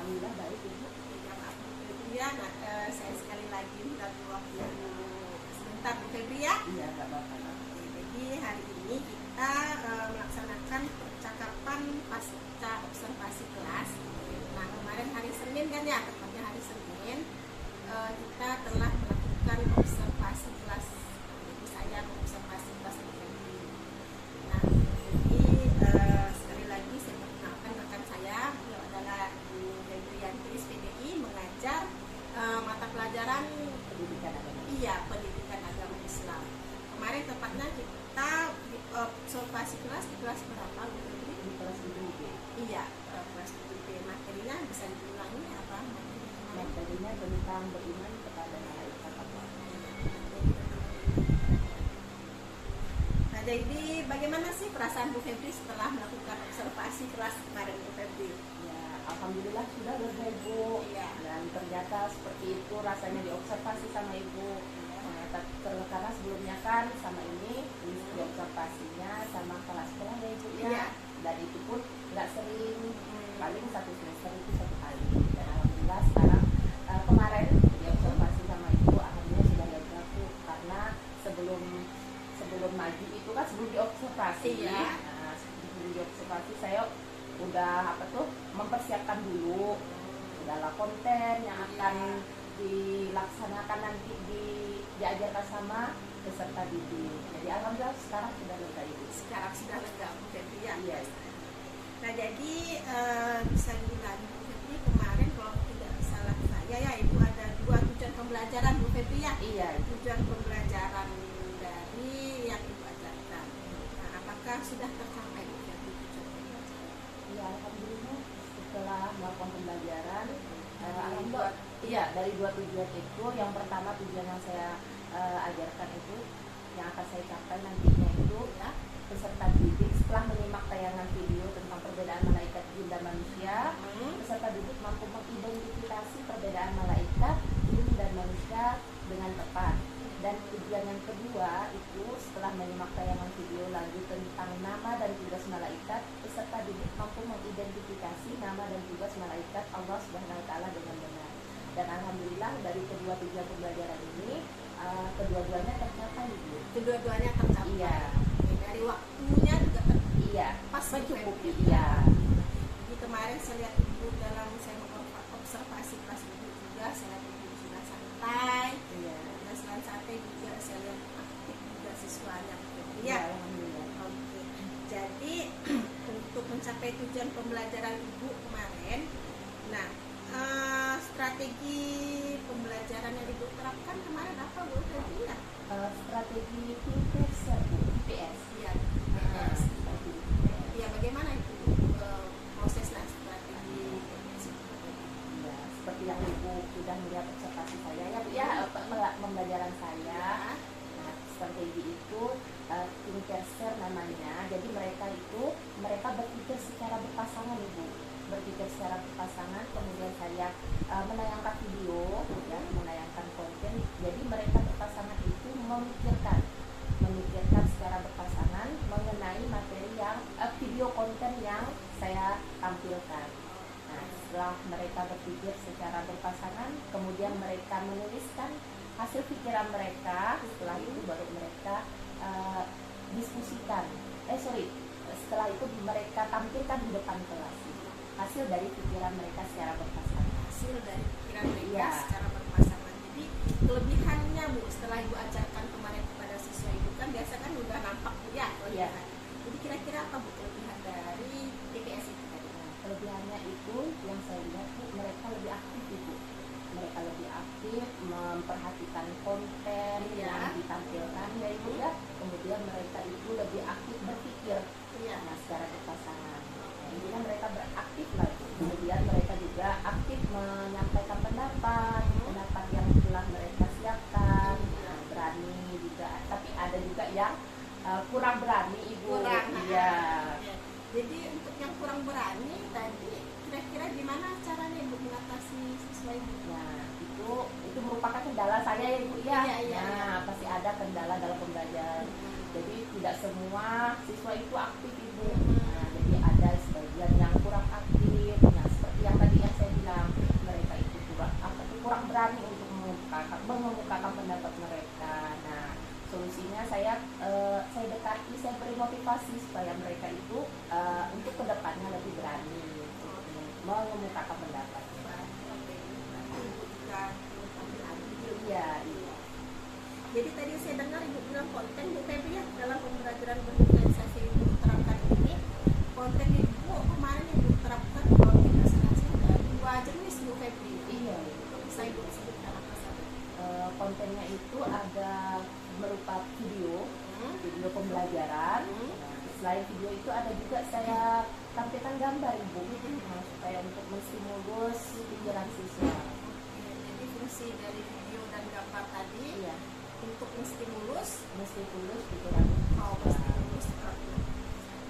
Alhamdulillah baik Ibu. Ya, maaf Bu Febri ya. Nah, saya sekali lagi minta waktu sebentar Bu Febri ya. Iya, nggak apa-apa. Oke, jadi hari ini kita melaksanakan percakapan pasca observasi kelas. Nah, kemarin hari Senin kan ya, tepatnya hari Senin kita telah melakukan observasi kelas. Jadi saya mengobservasi kelas Bu Febri. Nah, jadi sekali lagi saya perkenalkan rekan saya, beliau adalah Bu Febrianti SPDI, mengajar mata pelajaran Pendidikan agama. Iya, pendidikan agama Islam. Kemarin tepatnya kita observasi kelas di kelas berapa Bu Febri? Di kelas Ibu. Iya, kelas 7B. Materinya bisa diulangi apa? Materinya tentang beriman kepada malaikat Allah. Nah, jadi bagaimana sih perasaan Bu Febri setelah melakukan observasi kelas kemarin Bu Febri? Ya, alhamdulillah sudah lega Ibu. Iya. Dan ternyata seperti itu rasanya diobservasi sama Ibu. Karena sebelumnya kan sama ini diobservasinya sama kelas-kelas ya Ibu ya. Iya. Dan itu pun nggak sering, paling satu semester itu satu kali. Dan alhamdulillah sekarang kemarin diobservasi sama Ibu, alhamdulillah sudah lega Bu. Karena sebelum maju itu kan sebelum diobservasi. Iya. Nah, sebelum diobservasi saya udah mempersiapkan dulu segala konten yang akan dilaksanakan nanti diajarkan sama peserta didik. Jadi alhamdulillah sekarang sudah lega Ibu. Sekarang sudah lega Bu Febri ya. Iya. Nah, jadi bisa diulangi Bu Febri, kemarin kalau tidak salah saya ya Ibu ada 2 tujuan pembelajaran Bu Febri ya. Iya. Tujuan pembelajaran dari yang Ibu ajarkan. Nah, apakah sudah tercapai Bu Febri tujuan pembelajaran? Iya, alhamdulillah setelah melakukan pembelajaran Alhamdulillah. iya, dari 2 tujuan itu, yang pertama tujuan yang saya ajarkan itu yang akan saya capai nantinya itu Ya. peserta didik setelah menyimak tayangan video tentang perbedaan malaikat jin dan manusia, peserta didik mampu mengidentifikasi perbedaan malaikat jin dan manusia dengan tepat. Dan tujuan yang kedua itu setelah menyimak tayangan video lagu tentang nama dan tugas malaikat, peserta didik mampu mengidentifikasi nama dan tugas malaikat Allah Subhanahu wa taala dengan benar. Dan alhamdulillah dari kedua tujuan pembelajaran ini kedua-duanya tercapai Ibu. Kedua-duanya tercapai. Iya. Oke, dari waktunya juga Iya, pas mencukupi. Bu Febri. Iya. Jadi kemarin saya lihat Ibu dalam saya observasi kelas Ibu juga, saya lihat Ibu sudah santai. Iya. Dan selain santai juga saya lihat aktif juga siswanya Bu Febri Iya, ya. alhamdulillah. Oke. Jadi untuk mencapai tujuan pembelajaran Ibu kemarin, nah strategi pembelajaran yang Ibu terapkan kemarin apa Bu Febri ya? Strategi Pinterest Bu, PS. Iya. Ya, bagaimana itu prosesnya strategi Ya, seperti yang Ibu sudah melihat observasi saya ya Bu ya, pembelajaran saya. Nah, strategi itu Pinterest namanya. Jadi mereka berpikir secara berpasangan Ibu. Berpikir secara berpasangan, kemudian saya menayangkan video, ya, menayangkan konten. Jadi mereka berpasangan itu memikirkan secara berpasangan mengenai materi yang video konten yang saya tampilkan. Nah, setelah mereka berpikir secara berpasangan, kemudian mereka menuliskan hasil pikiran mereka. Setelah itu baru mereka diskusikan. Setelah itu mereka tampilkan di depan kelas. Hasil dari pikiran mereka secara berpasangan. Hasil dari pikiran mereka Iya. secara berpasangan. Jadi kelebihannya Bu, setelah Ibu ajarkan kemarin kepada siswa Ibu kan biasa kan udah nampak Bu ya kelebihan. Jadi kira-kira apa Bu kelebihan dari TPS itu tadi? Nah, kelebihannya itu yang saya lihat Bu, mereka lebih aktif Ibu. Mereka lebih aktif memperhatikan konten Iya. yang ditampilkan ya Ibu ya. Kemudian mereka itu lebih aktif berpikir. Iya. Nah, secara berpasangan. Intinya mereka beraktif lah. Kemudian mereka juga aktif menyampaikan pendapat yang telah mereka siapkan. Nah, berani juga, tapi ada juga yang kurang berani Ibu. Kurang. Iya. Ya. Jadi untuk yang kurang berani tadi kira-kira gimana caranya Ibu mengatasi siswa Ibu? Nah, itu merupakan kendala saya ya Ibu ya. Iya. Nah, pasti ada kendala dalam pembelajaran. Jadi tidak semua siswa itu aktif Ibu. Nah, jadi ada sebagian yang kurang aktif. Nah, seperti yang tadi yang saya bilang, pendapatnya. Oke, berarti Ibu juga tampil adil. Iya, iya. Jadi tadi saya dengar Ibu bilang konten Bu Febri ya, dalam pembelajaran berdiferensiasi yang Ibu terapkan ini, konten Ibu kemarin yang Ibu terapkan berdiferensiasi ada 2 jenis Bu Febri. Iya. Bisa Ibu sebutkan apa saja? Kontennya itu ada berupa video pembelajaran. Nah, selain video itu ada juga saya tampilkan gambar Ibu, supaya untuk menstimulus pikiran siswa. Jadi fungsi dari video dan gambar tadi Iya, untuk menstimulus pikiran siswa. menstimulus.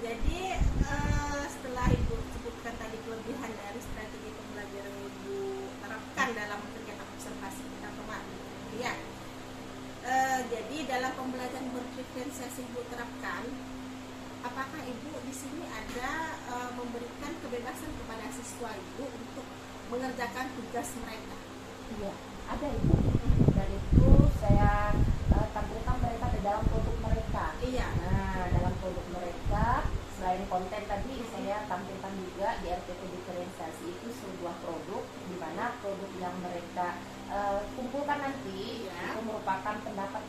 Jadi setelah Ibu sebutkan tadi kelebihan dari strategi pembelajaran yang Ibu terapkan dalam kegiatan observasi kita kemarin, ya. Jadi dalam pembelajaran berdiferensiasi Ibu terapkan, apakah Ibu di sini ada memberikan kebebasan kepada siswa Ibu untuk mengerjakan tugas mereka? Iya, ada Ibu. Dan itu saya tampilkan mereka di dalam produk mereka. Iya. Nah, dalam produk mereka, selain konten tadi, saya tampilkan juga di RPP diferensiasi itu sebuah produk, di mana produk yang mereka kumpulkan nanti Iya. itu merupakan pendapat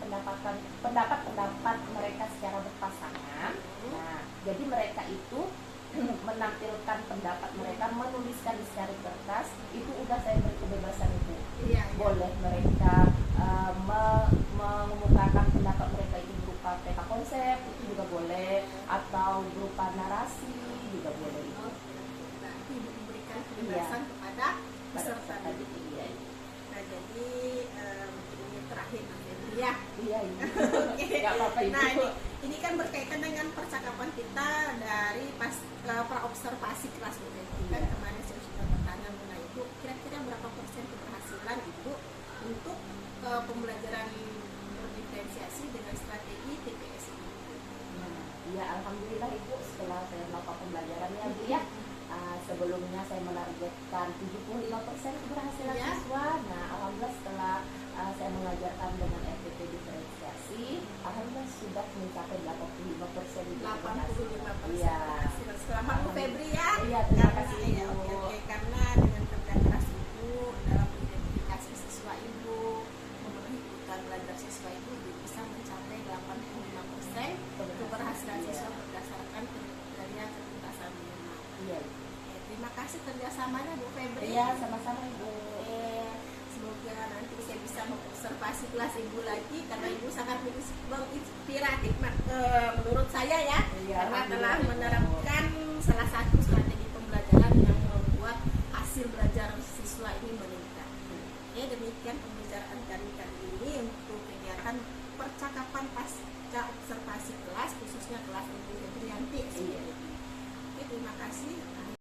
mereka secara berpasangan. Nah, jadi mereka itu menampilkan pendapat mereka, menuliskan di secari kertas, itu udah saya beri kebebasan itu. Iya. Boleh mereka mengemukakan pendapat mereka itu berupa peta konsep, itu juga boleh, atau berupa narasi juga boleh. Berarti Ibu memberikan kebebasan kepada peserta tadi. didik. Iya, Nah, jadi ini terakhir Mbak Febri ya. iya, iya. Oke. Nggak apa-apa Ibu. Nah, ini kan berkaitan dengan percakapan kita dari praobservasi kelas Bu Febri. Kan Iya. kemarin saya sudah bertanya mengenai Ibu, kira-kira berapa persen keberhasilan Ibu untuk pembelajaran berdiferensiasi dengan strategi TPS ini? Nah, ya alhamdulillah Ibu, setelah saya melakukan pembelajarannya Bu ya, sebelumnya saya menargetkan 75% keberhasilan Ya. siswa. Nah, alhamdulillah setelah saya mengajarkan dengan RPP diferensiasi, alhamdulillah sudah mencapai 85% Ibu 85% Iya. keberhasilan. Selamat Bu Febri ya. Iya, terima Karena- kasih iya, Ibu. oke, karena dengan kerja keras Ibu dalam mengidentifikasi siswa Ibu, memenuhi kebutuhan belajar siswa Ibu bisa mencapai 85% keberhasilan Iya. siswa berdasarkan kriteria ketuntasan minimal. Iya. Terima kasih kerjasamanya Bu Febri. Iya, sama-sama Ibu. Semoga nanti saya bisa mengobservasi kelas Ibu lagi karena Ibu sangat menginspiratif menurut saya ya. Iya, Karena telah alhamdulillah. menerapkan salah satu strategi pembelajaran yang membuat hasil belajar siswa ini meningkat. Oke, demikian pembicaraan kami kali ini untuk kegiatan percakapan pasca observasi kelas, khususnya kelas Ibu Febrianti. Iya. Oke, terima kasih.